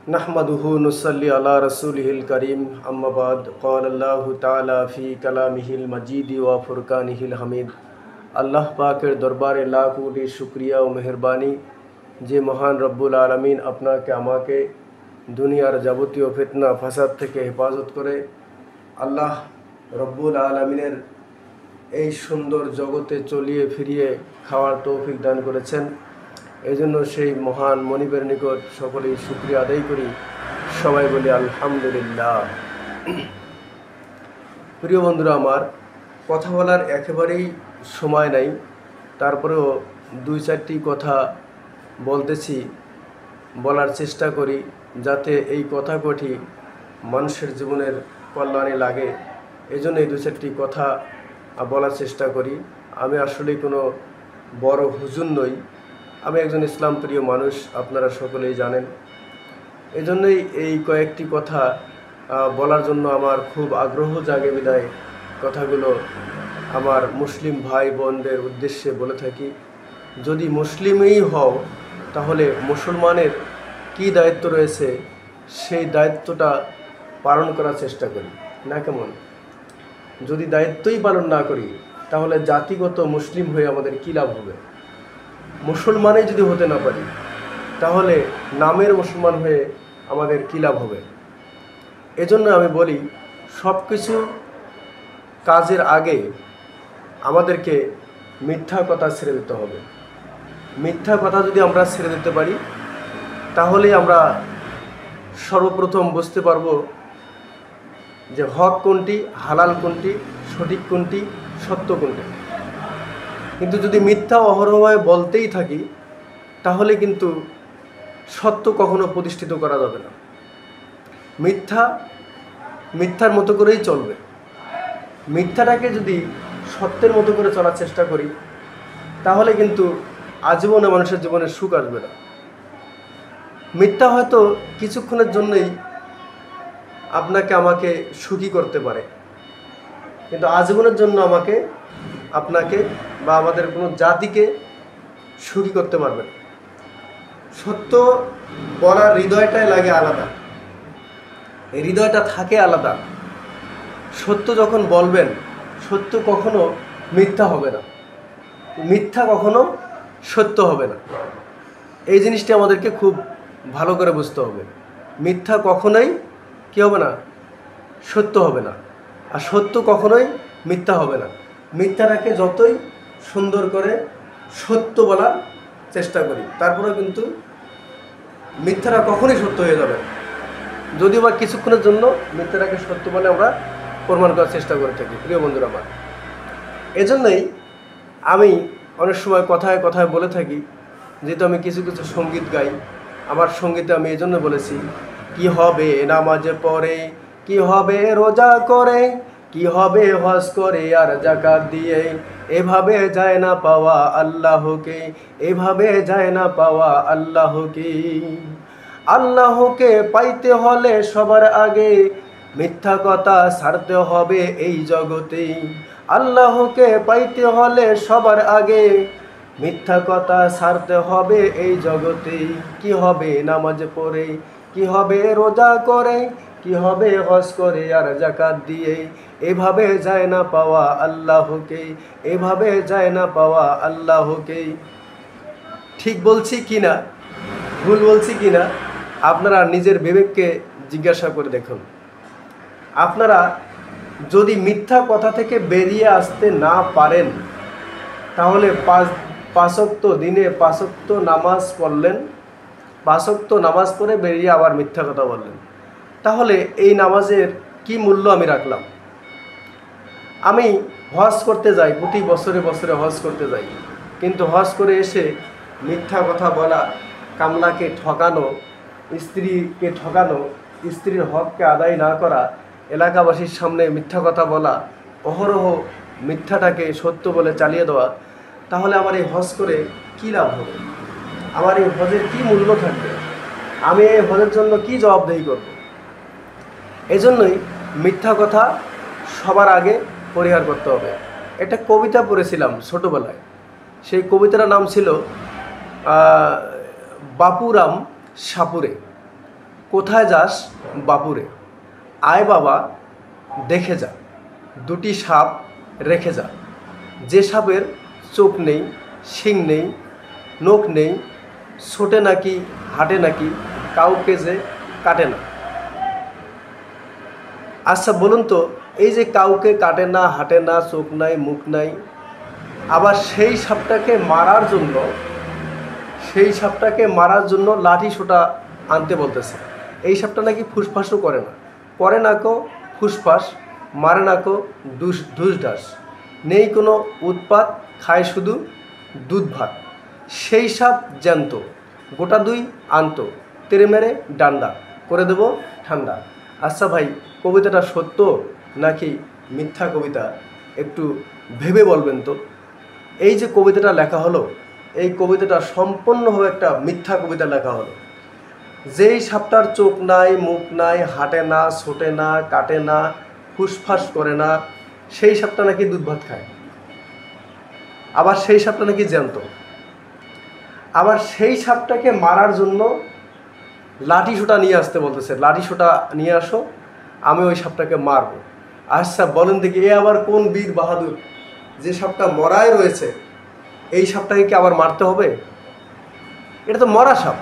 नहमदुहु नुसल्ली अला रसूलिहिल करीम अम्मा बाद क़ाल अल्लाहु ताला फ़ी कलामिहिल मजीद व फ़ुरक़ानिहिल हमीद। আল্লাহ পাকের দরবারে লাখ কোটি শুকরিয়া ও মেহেরবানি যে মহান রব্বুল আলমিন আপনাকে আমাকে দুনিয়ার যাবতীয় ফিতনা ফাসাদ থেকে হেফাজত করে আল্লাহ রব্বুল আলমিনের এই সুন্দর জগতে চলিয়ে ফিরিয়ে খাওয়ার তৌফিক দান করেছেন। এই জন্য সেই মহান মনিবের নিকট সকলেই শুকরিয়া আদায় করি, সবাই বলি আলহামদুলিল্লাহ। প্রিয় বন্ধুরা, আমার কথা বলার একেবারেই সময় নাই, তারপরেও দুই চারটি কথা বলতেছি, বলার চেষ্টা করি যাতে এই কথা কটি মানুষের জীবনের কল্যাণে লাগে। এই জন্য এই দুই চারটি কথা বলার চেষ্টা করি। আমি আসলেই কোনো বড় হুজুর নই, আমি একজন ইসলাম প্রিয় মানুষ, আপনারা সকলেই জানেন। এই জন্যই এই কয়েকটি কথা বলার জন্য আমার খুব আগ্রহ জাগে বিধায় কথাগুলো আমার মুসলিম ভাই বোনদের উদ্দেশ্যে বলে থাকি। যদি মুসলিমই হও তাহলে মুসলমানের কি দায়িত্ব রয়েছে সেই দায়িত্বটা পালন করার চেষ্টা করি, না কেমন? যদি দায়িত্বই পালন না করি তাহলে জাতিগত মুসলিম হয়ে আমাদের কী লাভ হবে? মুসলমানই যদি হতে না পারি তাহলে নামের মুসলমান হয়ে আমাদের কী লাভ হবে? এজন্য আমি বলি, সব কিছু কাজের আগে আমাদেরকে মিথ্যা কথা ছেড়ে দিতে হবে। মিথ্যা কথা যদি আমরা ছেড়ে দিতে পারি তাহলেই আমরা সর্বপ্রথম বুঝতে পারবো যে হক কোনটি, হালাল কোনটি, সঠিক কোনটি, সত্য কোনটি। কিন্তু যদি মিথ্যা অহরহভাবে বলতেই থাকি তাহলে কিন্তু সত্য কখনো প্রতিষ্ঠিত করা যাবে না। মিথ্যার মতো করেই চলবে। মিথ্যাটাকে যদি সত্যের মতো করে চলার চেষ্টা করি তাহলে কিন্তু আজীবনে মানুষের জীবনে সুখ আসবে না। মিথ্যা হয়তো কিছুক্ষণের জন্যই আপনাকে আমাকে সুখী করতে পারে, কিন্তু আজীবনের জন্য আপনাকে বা আমাদের কোনো জাতিকে সুখী করতে পারবে না। সত্য বলার হৃদয়টাই লাগে আলাদা, এই হৃদয়টা থাকে আলাদা। সত্য যখন বলবেন, সত্য কখনো মিথ্যা হবে না, মিথ্যা কখনো সত্য হবে না। এই জিনিসটি আমাদেরকে খুব ভালো করে বুঝতে হবে। মিথ্যা কখনোই কী হবে না? সত্য হবে না, আর সত্য কখনোই মিথ্যা হবে না। মিথ্যাটাকে যতই সুন্দর করে সত্য বলার চেষ্টা করি তারপরেও কিন্তু মিথ্যাটা কখনোই সত্য হয়ে যাবে, যদিও বা কিছুক্ষণের জন্য মিথ্যাটাকে সত্য বলে আমরা প্রমাণ করার চেষ্টা করে থাকি। প্রিয় বন্ধুরা আমার, এজন্যই আমি অনেক সময় কথায় কথায় বলে থাকি, যেহেতু আমি কিছু কিছু সঙ্গীত গাই, আমার সঙ্গীতে আমি এই জন্য বলেছি, কি হবে নামাজে পড়ে, কি হবে রোজা করে, কি হবে হজ করে আর যাকাত দিয়ে, এভাবে যায় না পাওয়া আল্লাহকে, এভাবে যায় না পাওয়া আল্লাহকে। আল্লাহকে পাইতে হলে সবার আগে মিথ্যা কথা ছাড়তে হবে এই জগতে। আল্লাহকে পাইতে হলে সবার আগে মিথ্যা কথা ছাড়তে হবে এই জগতে। কি হবে নামাজ পড়ে, কি হবে রোজা করে, কি হবে হজ করে আর যাকাত দিয়ে, এভাবে যায় না পাওয়া আল্লাহকে, এভাবে যায় না পাওয়া আল্লাহকে। ঠিক বলছি কি না, ভুল বলছি কি না, আপনারা নিজের বিবেককে জিজ্ঞাসা করে দেখুন। আপনারা যদি মিথ্যা কথা থেকে বেরিয়ে আসতে না পারেন তাহলে পাঁচ ওয়াক্ত দিনে 5 ওয়াক্ত নামাজ পড়লেন, 5 ওয়াক্ত নামাজ পড়ে বেরিয়ে আবার মিথ্যা কথা বললেন, তাহলে এই নামাজের কি মূল্য আমি রাখলাম? আমি হজ করতে যাই, প্রতি বছরে বছরে হজ করতে যাই, কিন্তু হজ করে এসে মিথ্যা কথা বলা, কামলাকে ঠকানো, স্ত্রীকে ঠকানো, স্ত্রীর হককে আদায় না করা, এলাকাবাসীর সামনে মিথ্যা কথা বলা, অহরহ মিথ্যাটাকে সত্য বলে চালিয়ে দেওয়া, তাহলে আমার এই হজ করে কী লাভ হবে? আমার এই হজের কী মূল্য থাকবে? আমি এই হজের জন্য কি জবাবদেহি করব? এই জন্যই মিথ্যা কথা সবার আগে পরিহার করতে হবে। একটা কবিতা পড়েছিলাম ছোটোবেলায়, সেই কবিতাটার নাম ছিল বাপুরাম সাপুরে। কোথায় যাস বাপুরে, আয় বাবা দেখে যা, দুটি সাপ রেখে যা, যে সাপের চোখ নেই, শিং নেই, নখ নেই, ছোটে নাকি হাঁটে নাকি, কাউকে যে কাটে না। আচ্ছা বলুন তো, এই যে কাউকে কাটে না, হাঁটে না, চোখ নাই, মুখ নাই, আবার সেই সাপটাকে মারার জন্য লাঠি সোটা আনতে বলতেছে। এই সাপটা নাকি ফুসফাসও করে না কো ফুসফাস, মারে না কো ঢুসঢাস, নেই কোনো উৎপাত, খায় শুধু দুধ ভাত। সেই সাপ জ্যান্ত, গোটা দুই আনতো, তেরে মেরে ডান্ডা, করে দেব ঠান্ডা। আচ্ছা ভাই, কবিতাটা সত্য নাকি মিথ্যা কবিতা একটু ভেবে বলবেন তো। এই যে কবিতাটা লেখা হলো, এই কবিতাটা সম্পূর্ণভাবে একটা মিথ্যা কবিতা লেখা হলো। যেই সাপটার চোখ নাই, মুখ নাই, হাঁটে না, ছোটে না, কাটে না, ফুসফাস করে না, সেই সাপটা নাকি দুধ ভাত খায়। আবার সেই সাপটা নাকি জ্যান্ত। আবার সেই সাপটাকে মারার জন্য লাঠি সোটা নিয়ে আসতে বলতেছে, লাঠি সোটা নিয়ে আসো, আমি ওই সাপটাকে মারব। আচ্ছা বলেন দেখি, এ আবার কোন বীর বাহাদুর, যে সাপটা মরায় রয়েছে এই সাপটাকে কি আবার মারতে হবে? এটা তো মরা সাপ।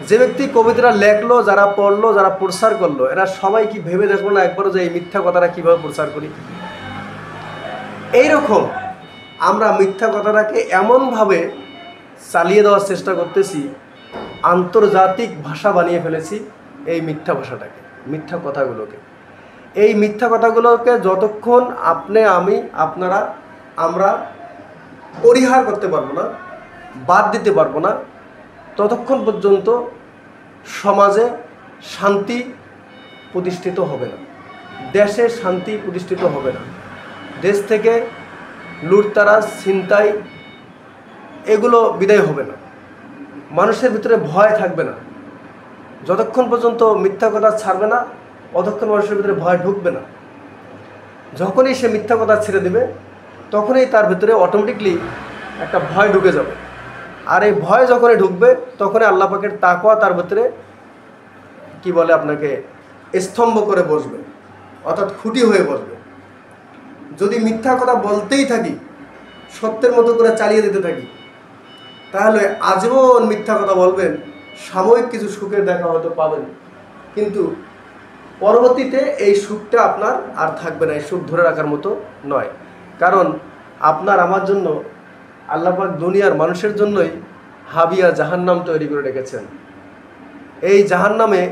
যে ব্যক্তি কবিতাটা লেখলো, যারা পড়লো, যারা প্রচার করলো, এরা সবাই কি ভেবে দেখলো না একবারও যে এই মিথ্যা কথাটা কীভাবে প্রচার করি? এইরকম আমরা মিথ্যা কথাটাকে এমনভাবে চালিয়ে দেওয়ার চেষ্টা করতেছি, আন্তর্জাতিক ভাষা বানিয়ে ফেলেছি এই মিথ্যা ভাষাটাকে, মিথ্যা কথাগুলোকে। এই মিথ্যা কথাগুলোকে যতক্ষণ আপনি, আমি, আপনারা, আমরা পরিহার করতে পারবো না, বাদ দিতে পারবো না, ততক্ষণ পর্যন্ত সমাজে শান্তি প্রতিষ্ঠিত হবে না, দেশে শান্তি প্রতিষ্ঠিত হবে না, দেশ থেকে লুটতারাজ, ছিনতাই এগুলো বিদায় হবে না, মানুষের ভিতরে ভয় থাকবে না। যতক্ষণ পর্যন্ত মিথ্যা কথা ছাড়বে না, ততক্ষণ মানুষের ভিতরে ভয় ঢুকবে না। যখনই সে মিথ্যা কথা ছেড়ে দেবে, তখনই তার ভিতরে অটোমেটিকলি একটা ভয় ঢুকে যাবে। আর এই ভয় যখনই ঢুকবে, তখনই আল্লাহ পাকের তাকওয়া তার ভিতরে কি বলে, আপনাকে স্তম্ভ করে বসবে, অর্থাৎ খুঁটি হয়ে বসবে। যদি মিথ্যা কথা বলতেই থাকি, সত্যের মতো করে চালিয়ে দিতে থাকি, তাহলে আজীবন মিথ্যা কথা বলবেন, সাময়িক কিছু সুখের দেখা হয়তো পাবেন, কিন্তু পরবর্তীতে এই সুখটা আপনার আর থাকবে না, এই সুখ ধরে রাখার মতো নয়। কারণ আপনার আমার জন্য আল্লাহ পাক দুনিয়ার মানুষের জন্যই হাবিয়া জাহান্নাম তৈরি করে রেখেছেন। এই জাহান্নামে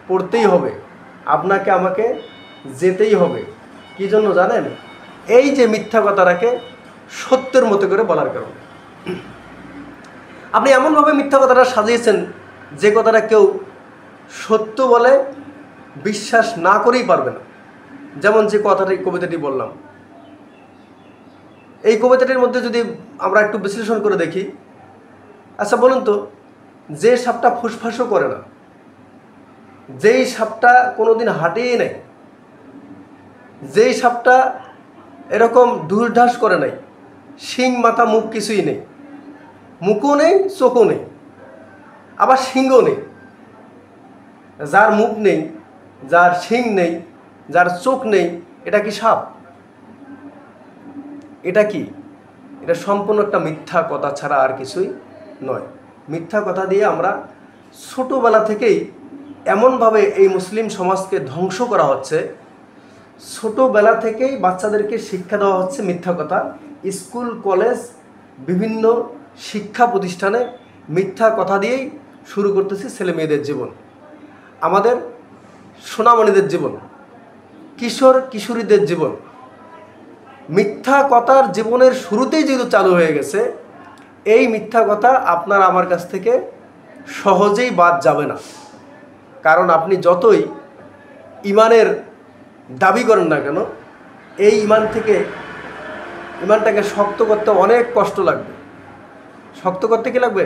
পড়তেই হবে, আপনাকে আমাকে যেতেই হবে। কি জন্য জানেন? এই যে মিথ্যা কথাটাকে সত্যের মতো করে বলার কারণে। আপনি এমনভাবে মিথ্যা কথাটা সাজিয়েছেন, যে কথাটা কেউ সত্য বলে বিশ্বাস না করেই পারবে না। যেমন যে কথাটি, কবিতাটি বললাম, এই কবিতাটির মধ্যে যদি আমরা একটু বিশ্লেষণ করে দেখি, আচ্ছা বলুন তো, যে সাপটা ফুসফাসও করে না, যেই সাপটা কোনোদিন হাঁটেই নাই, যেই সাপটা এরকম ঢুসঢাস করে নাই, শিং মাথা মুখ কিছুই নেই, মুখও নেই, চোখও নেই, আবার শিংও নেই, যার মুখ নেই, যার শিং নেই, যার চোখ নেই, এটা কি সাপ? এটা কি? এটা সম্পূর্ণ একটা মিথ্যা কথা ছাড়া আর কিছুই নয়। মিথ্যা কথা দিয়ে আমরা ছোটোবেলা থেকেই এমনভাবে এই মুসলিম সমাজকে ধ্বংস করা হচ্ছে, ছোটোবেলা থেকেই বাচ্চাদেরকে শিক্ষা দেওয়া হচ্ছে মিথ্যা কথা। স্কুল, কলেজ, বিভিন্ন শিক্ষা প্রতিষ্ঠানে মিথ্যা কথা দিয়েই শুরু করতেছি ছেলে মেয়েদের জীবন, আমাদের সোনামণিদের জীবন, কিশোর কিশোরীদের জীবন। মিথ্যা কথার জীবনের শুরুতেই যেহেতু চালু হয়ে গেছে, এই মিথ্যা কথা আপনার আমার কাছ থেকে সহজেই বাদ যাবে না। কারণ আপনি যতই ইমানের দাবি করেন না কেন, এই ইমানটাকে শক্ত করতে অনেক কষ্ট লাগবে। শক্ত করতে কি লাগবে?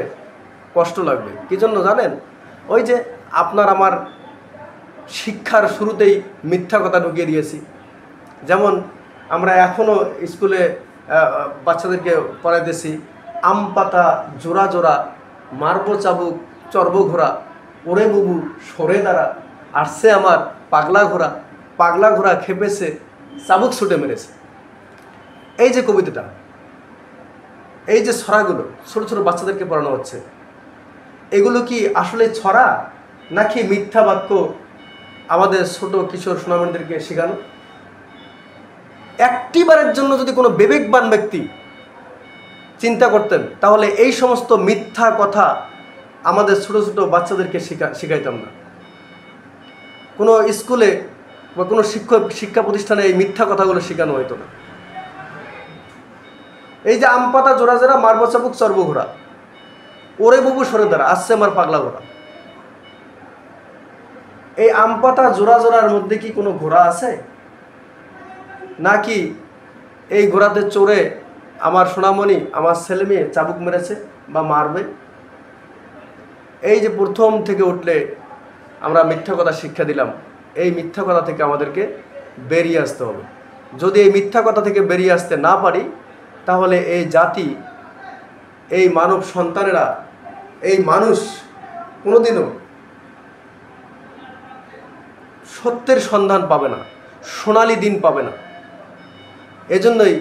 কষ্ট লাগবে। কী জন্য জানেন? ওই যে আপনার আমার শিক্ষার শুরুতেই মিথ্যা কথা ঢুকিয়ে দিয়েছি। যেমন আমরা এখনও স্কুলে বাচ্চাদেরকে পড়াইতেছি, আম পাতা জোড়া জোড়া, মারবো চাবুক চর্ব ঘোড়া। ওরে বুবু সরে দাঁড়া, আসছে আমার পাগলা ঘোড়া, পাগলা ঘোড়া খেপেছে, চাবুক ছুটে মেরেছে। এই যে কবিতাটা, এই যে ছড়াগুলো ছোট ছোট বাচ্চাদেরকে পড়ানো হচ্ছে, এগুলো কি আসলে ছড়া নাকি মিথ্যা বাক্য আমাদের ছোট কিশোর সোনামণিদেরকে শেখানো? একটিবারের জন্য যদি কোনো বিবেকবান ব্যক্তি চিন্তা করতেন, তাহলে এই সমস্ত মিথ্যা কথা আমাদের ছোট ছোট বাচ্চাদেরকে শেখাইতাম না। কোনো স্কুলে বা কোনো শিক্ষা প্রতিষ্ঠানে এই মিথ্যা কথাগুলো শেখানো হতো না। এই যে আম পাতা জোড়া জোড়া, মারবো চাবুক চর্ব ঘোড়া, ওরে বুবু সরে দাঁড়া, আসছে আমার পাগলা ঘোড়া। এই আম পাতা জোড়া জোড়ার মধ্যে কি কোনো ঘোড়া আছে? নাকি এই ঘোড়াতে চড়ে আমার সোনামণি, আমার ছেলে মেয়ে চাবুক মেরেছে বা মারবে? এই যে প্রথম থেকে উঠলে আমরা মিথ্যা কথা শিক্ষা দিলাম, এই মিথ্যা কথা থেকে আমাদেরকে বেরিয়ে আসতে হবে। যদি এই মিথ্যা কথা থেকে বেরিয়ে আসতে না পারি, তাহলে এই জাতি, এই মানব সন্তানেরা, এই মানুষ কোনোদিনও সত্যের সন্ধান পাবে না, সোনালি দিন পাবে না। এজন্যই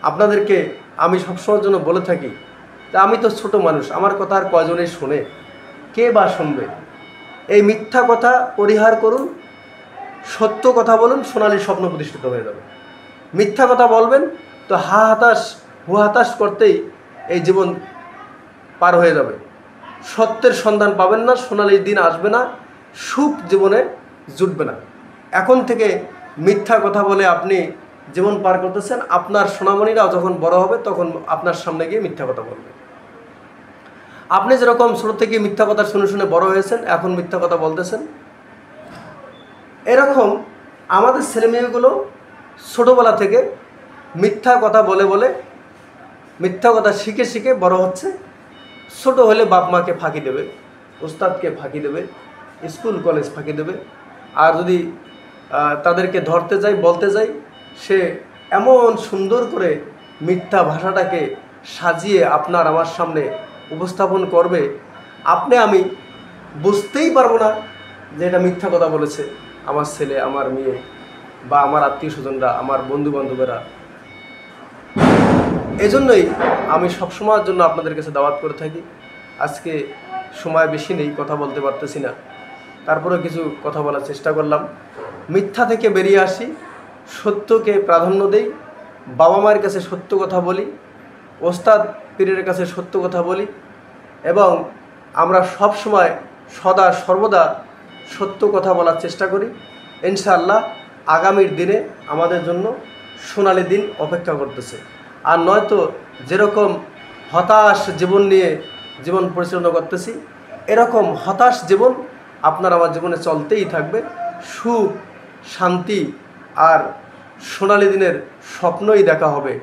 আপনাদেরকে আমি সবসময়ের জন্য বলে থাকি যে আমি তো ছোট মানুষ, আমার কথা আর কয়জনে শোনে, কে বা শুনবে? এই মিথ্যা কথা পরিহার করুন, সত্য কথা বলুন, সোনালি স্বপ্ন প্রতিষ্ঠিত হয়ে যাবে। মিথ্যা কথা বলবেন তো হতাশ করতেই এই জীবন পার হয়ে যাবে। সত্যের সন্ধান পাবেন না, সোনালি দিন আসবে না, সুখ জীবনে জুটবে না। এখন থেকে মিথ্যা কথা বলে আপনি জীবন পার করতেছেন, আপনার সোনামণিরাও যখন বড় হবে তখন আপনার সামনে গিয়ে মিথ্যা কথা বলবে। আপনি যেরকম ছোট থেকে মিথ্যা কথা শুনে শুনে বড় হয়েছেন, এখন মিথ্যা কথা বলতেছেন, এরকম আমাদের ছেলেমেয়েগুলো ছোটোবেলা থেকে মিথ্যা কথা বলে বলে, মিথ্যা কথা শিখে শিখে বড় হচ্ছে। ছোট হলে বাপ মাকে ফাঁকি দেবে, ওস্তাদকে ফাঁকি দেবে, স্কুল কলেজ ফাঁকি দেবে। আর যদি তাদেরকে ধরতে যাই, বলতে যাই, সে এমন সুন্দর করে মিথ্যা ভাষাটাকে সাজিয়ে আপনার আমার সামনে উপস্থাপন করবে, আপনি আমি বুঝতেই পারবো না যে এটা মিথ্যা কথা বলেছে আমার ছেলে, আমার মেয়ে বা আমার আত্মীয় স্বজনরা, আমার বন্ধু বান্ধবেরা। এজন্যই আমি সবসময়ের জন্য আপনাদের কাছে দাওয়াত করে থাকি। আজকে সময় বেশি নেই, কথা বলতে পারতেছি না, তারপরে কিছু কথা বলার চেষ্টা করলাম। মিথ্যা থেকে বেরিয়ে আসি, সত্যকে প্রাধান্য দেই, বাবা মায়ের কাছে সত্য কথা বলি, ওস্তাদ পীরের কাছে সত্য কথা বলি, এবং আমরা সব সময় সদা সর্বদা সত্য কথা বলার চেষ্টা করি। ইনশাআল্লাহ আগামীর দিনে আমাদের জন্য সোনালি দিন অপেক্ষা করতেছে। আর নয়তো যেরকম হতাশ জীবন নিয়ে জীবন পরিচালনা করতেছি, এরকম হতাশ জীবন আপনার আমার জীবনে চলতেই থাকবে। সুখ, শান্তি আর সোনালি দিনের স্বপ্নই দেখা হবে,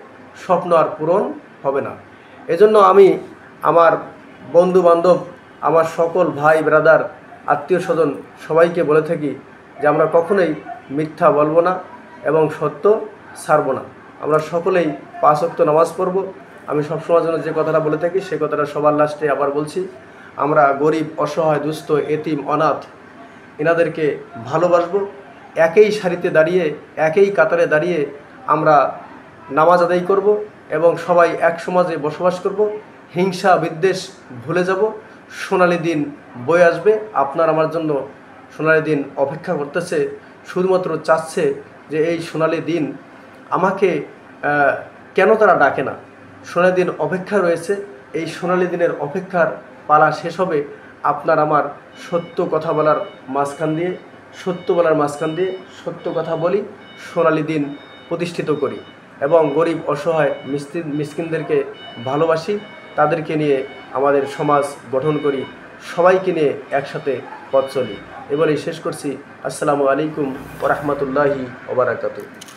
স্বপ্ন আর পূরণ হবে না। এজন্য আমি আমার বন্ধু বান্ধব, আমার সকল ভাই ব্রাদার, আত্মীয় স্বজন সবাইকে বলে থাকি যে আমরা কখনোই মিথ্যা বলবো না এবং সত্য ছাড়ব না। আমরা সকলেই 5 ওয়াক্ত নামাজ পড়ব। আমি সবসময়ের জন্য যে কথাটা বলে থাকি সেই কথাটা সবার লাস্টে আবার বলছি, আমরা গরিব, অসহায়, দুস্থ, এতিম, অনাথ এনাদেরকে ভালোবাসবো। একই সারিতে দাঁড়িয়ে, একই কাতারে দাঁড়িয়ে আমরা নামাজ আদায় করব এবং সবাই এক সমাজে বসবাস করব। হিংসা বিদ্বেষ ভুলে যাব। সোনালি দিন বয়ে আসবে। আপনার আমার জন্য সোনালি দিন অপেক্ষা করতেছে, শুধুমাত্র চাচ্ছে যে এই সোনালি দিন আমাকে কেন তারা ডাকে না। সোনালি দিন অপেক্ষা রয়েছে, এই সোনালি দিনের অপেক্ষার পালা শেষ হবে আপনার আমার সত্য কথা বলার মাঝখান দিয়ে, সত্য বলার মাঝখান দিয়ে সত্য কথা বলি, সোনালি দিন প্রতিষ্ঠিত করি এবং গরিব, অসহায়, মিসকিনদেরকে ভালোবাসি, তাদেরকে নিয়ে আমাদের সমাজ গঠন করি, সবাইকে নিয়ে একসাথে পথ চলি। এবারেই শেষ করছি। আসসালামু আলাইকুম ওয়া রাহমাতুল্লাহি ওয়া বারাকাতুহু।